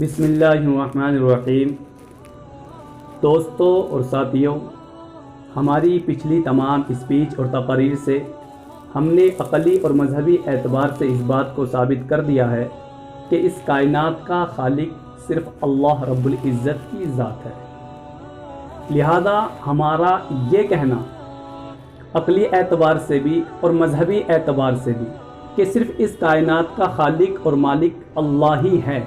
بسم اللہ الرحمن الرحیم۔ دوستوں اور ساتھیوں، ہماری پچھلی تمام اسپیچ اور تقاریر سے ہم نے عقلی اور مذہبی اعتبار سے اس بات کو ثابت کر دیا ہے کہ اس کائنات کا خالق صرف اللہ رب العزت کی ذات ہے۔ لہذا ہمارا یہ کہنا عقلی اعتبار سے بھی اور مذہبی اعتبار سے بھی کہ صرف اس کائنات کا خالق اور مالک اللہ ہی ہے،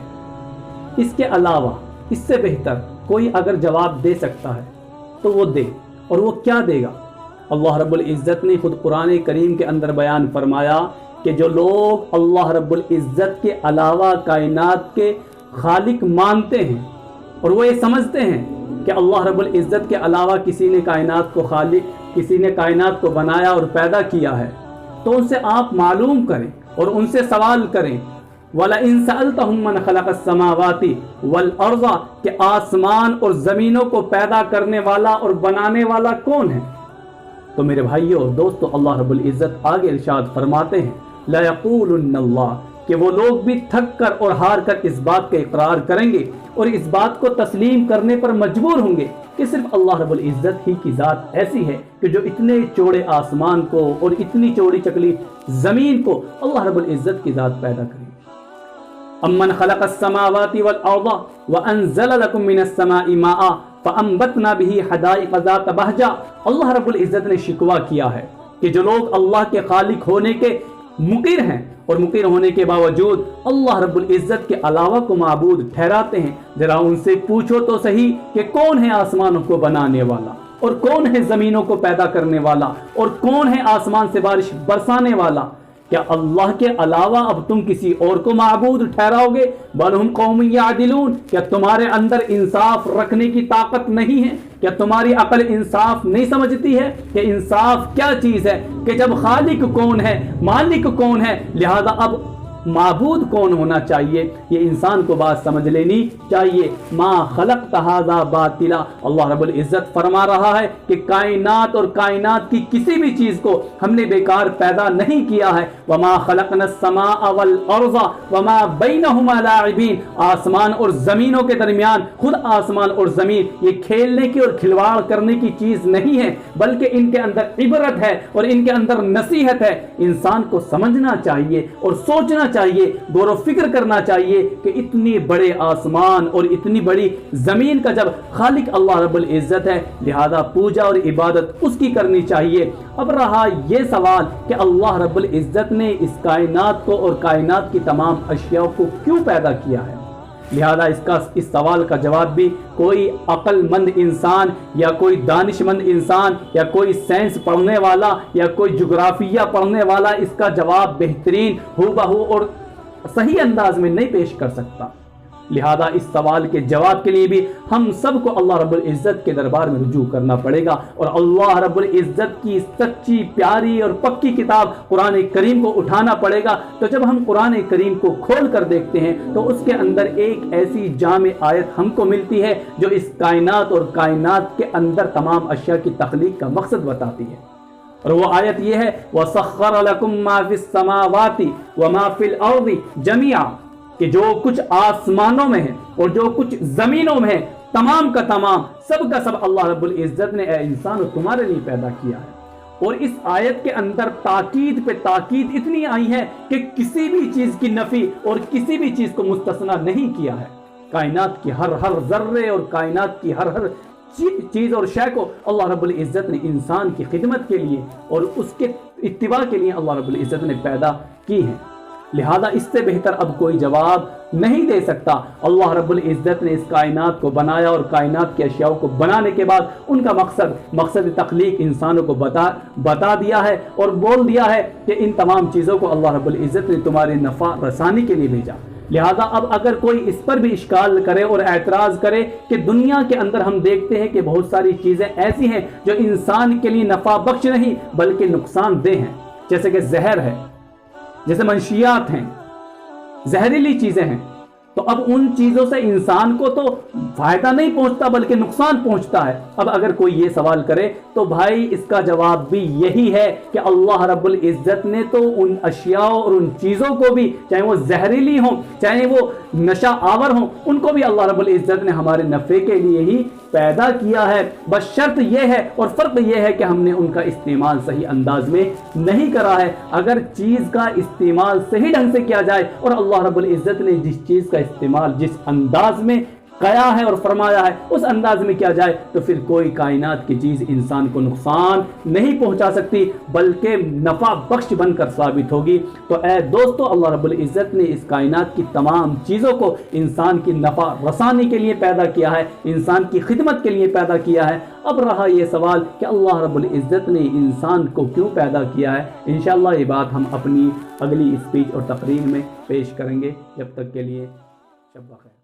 اس کے علاوہ اس سے بہتر کوئی اگر جواب دے سکتا ہے تو وہ دے، اور وہ کیا دے گا؟ اللہ رب العزت نے خود قرآن کریم کے اندر بیان فرمایا کہ جو لوگ اللہ رب العزت کے علاوہ کائنات کے خالق مانتے ہیں اور وہ یہ سمجھتے ہیں کہ اللہ رب العزت کے علاوہ کسی نے کائنات کو خالق، کسی نے کائنات کو بنایا اور پیدا کیا ہے، تو ان سے آپ معلوم کریں اور ان سے سوال کریں وَلَئِن سَأَلْتَهُم مَّنْ خَلَقَ السَّمَاوَاتِ وَالْأَرْضَ کہ آسمان اور زمینوں کو پیدا کرنے والا اور بنانے والا کون ہے؟ تو میرے بھائیوں اور دوستو، اللہ رب العزت آگے ارشاد فرماتے ہیں لَيَقُولُنَّ اللَّهُ کہ وہ لوگ بھی تھک کر اور ہار کر اس بات کا اقرار کریں گے اور اس بات کو تسلیم کرنے پر مجبور ہوں گے کہ صرف اللہ رب العزت ہی کی ذات ایسی ہے کہ جو اتنے چوڑے آسمان کو اور اتنی چوڑی چکلی زمین کو اللہ رب العزت کی ذات پیدا کرے۔ امن خلق السماوات والارض وانزل لكم من السماء ماء فانبتنا به حدائق ذات بہجہ۔ اللہ رب العزت نے شکوہ کیا ہے کہ جو لوگ اللہ کے خالق ہونے کے مقر ہیں اور مقر ہونے کے باوجود اللہ رب العزت کے علاوہ کو معبود ٹھہراتے ہیں، ذرا ان سے پوچھو تو صحیح کہ کون ہے آسمانوں کو بنانے والا اور کون ہے زمینوں کو پیدا کرنے والا اور کون ہے آسمان سے بارش برسانے والا؟ کیا اللہ کے علاوہ اب تم کسی اور کو معبود ٹھہراؤ گے؟ بل ہم قوم یعدلون، کیا تمہارے اندر انصاف رکھنے کی طاقت نہیں ہے؟ کیا تمہاری عقل انصاف نہیں سمجھتی ہے کہ انصاف کیا چیز ہے؟ کہ جب خالق کون ہے، مالک کون ہے، لہذا اب معبود کون ہونا چاہیے، یہ انسان کو بات سمجھ لینی چاہیے۔ ما خلقت ھذا باطلا، اللہ رب العزت فرما رہا ہے کہ کائنات اور کائنات کی کسی بھی چیز کو ہم نے بیکار پیدا نہیں کیا ہے۔ وما خلقنا السماء والارض وما بینہما لاعبین، آسمان اور زمینوں کے درمیان خود آسمان اور زمین یہ کھیلنے کی اور کھلواڑ کرنے کی چیز نہیں ہے، بلکہ ان کے اندر عبرت ہے اور ان کے اندر نصیحت ہے۔ انسان کو سمجھنا چاہیے اور سوچنا چاہیے، غور و فکر کرنا چاہیے کہ اتنی بڑے آسمان اور اتنی بڑی زمین کا جب خالق اللہ رب العزت ہے، لہذا پوجا اور عبادت اس کی کرنی چاہیے۔ اب رہا یہ سوال کہ اللہ رب العزت نے اس کائنات کو اور کائنات کی تمام اشیاء کو کیوں پیدا کیا ہے؟ لہذا اس سوال کا جواب بھی کوئی عقل مند انسان یا کوئی دانش مند انسان یا کوئی سائنس پڑھنے والا یا کوئی جغرافیہ پڑھنے والا اس کا جواب بہترین ہو بہو اور صحیح انداز میں نہیں پیش کر سکتا۔ لہذا اس سوال کے جواب کے لیے بھی ہم سب کو اللہ رب العزت کے دربار میں رجوع کرنا پڑے گا اور اللہ رب العزت کی سچی، پیاری اور پکی کتاب قرآن کریم کو اٹھانا پڑے گا۔ تو جب ہم قرآن کریم کو کھول کر دیکھتے ہیں تو اس کے اندر ایک ایسی جامع آیت ہم کو ملتی ہے جو اس کائنات اور کائنات کے اندر تمام اشیاء کی تخلیق کا مقصد بتاتی ہے، اور وہ آیت یہ ہے وَسَخَّرَ لَكُم مَّا فِي السَّمَاوَاتِ وَمَا فِي الْأَرْضِ جَمِيعًا، کہ جو کچھ آسمانوں میں ہے اور جو کچھ زمینوں میں ہے، تمام کا تمام، سب کا سب اللہ رب العزت نے اے انسان تمہارے لیے پیدا کیا ہے۔ اور اس آیت کے اندر تاکید پہ تاکید اتنی آئی ہے کہ کسی بھی چیز کی نفی اور کسی بھی چیز کو مستثنا نہیں کیا ہے۔ کائنات کی ہر ذرے اور کائنات کی ہر چیز اور شے کو اللہ رب العزت نے انسان کی خدمت کے لیے اور اس کے اتباع کے لیے اللہ رب العزت نے پیدا کی ہے۔ لہذا اس سے بہتر اب کوئی جواب نہیں دے سکتا۔ اللہ رب العزت نے اس کائنات کو بنایا اور کائنات کی اشیاء کو بنانے کے بعد ان کا مقصد تخلیق انسانوں کو بتا دیا ہے اور بول دیا ہے کہ ان تمام چیزوں کو اللہ رب العزت نے تمہارے نفع رسانی کے لیے بھیجا۔ لہذا اب اگر کوئی اس پر بھی اشکال کرے اور اعتراض کرے کہ دنیا کے اندر ہم دیکھتے ہیں کہ بہت ساری چیزیں ایسی ہیں جو انسان کے لیے نفع بخش نہیں بلکہ نقصان دہ ہیں، جیسے کہ زہر ہے، جیسے منشیات ہیں، زہریلی چیزیں ہیں، تو اب ان چیزوں سے انسان کو تو فائدہ نہیں پہنچتا بلکہ نقصان پہنچتا ہے۔ اب اگر کوئی یہ سوال کرے تو بھائی اس کا جواب بھی یہی ہے کہ اللہ رب العزت نے تو ان اشیاء اور ان چیزوں کو بھی، چاہے وہ زہریلی ہوں چاہے وہ نشہ آور ہوں، ان کو بھی اللہ رب العزت نے ہمارے نفع کے لیے ہی پیدا کیا ہے۔ بس شرط یہ ہے اور فرق یہ ہے کہ ہم نے ان کا استعمال صحیح انداز میں نہیں کرا ہے۔ اگر چیز کا استعمال صحیح ڈھنگ سے کیا جائے اور اللہ رب العزت نے جس چیز کا استعمال جس انداز میں کیا ہے اور فرمایا ہے اس انداز میں کیا جائے تو پھر کوئی کائنات کی چیز انسان کو نقصان نہیں پہنچا سکتی بلکہ نفع بخش بن کر ثابت ہوگی۔ تو اے دوستو، اللہ رب العزت نے اس کائنات کی تمام چیزوں کو انسان کی نفع رسانی کے لیے پیدا کیا ہے، انسان کی خدمت کے لیے پیدا کیا ہے۔ اب رہا یہ سوال کہ اللہ رب العزت نے انسان کو کیوں پیدا کیا ہے، انشاءاللہ یہ بات ہم اپنی اگلی اسپیچ اور تقریر میں پیش کریں گے۔ جب تک کے لیے شب بخیر۔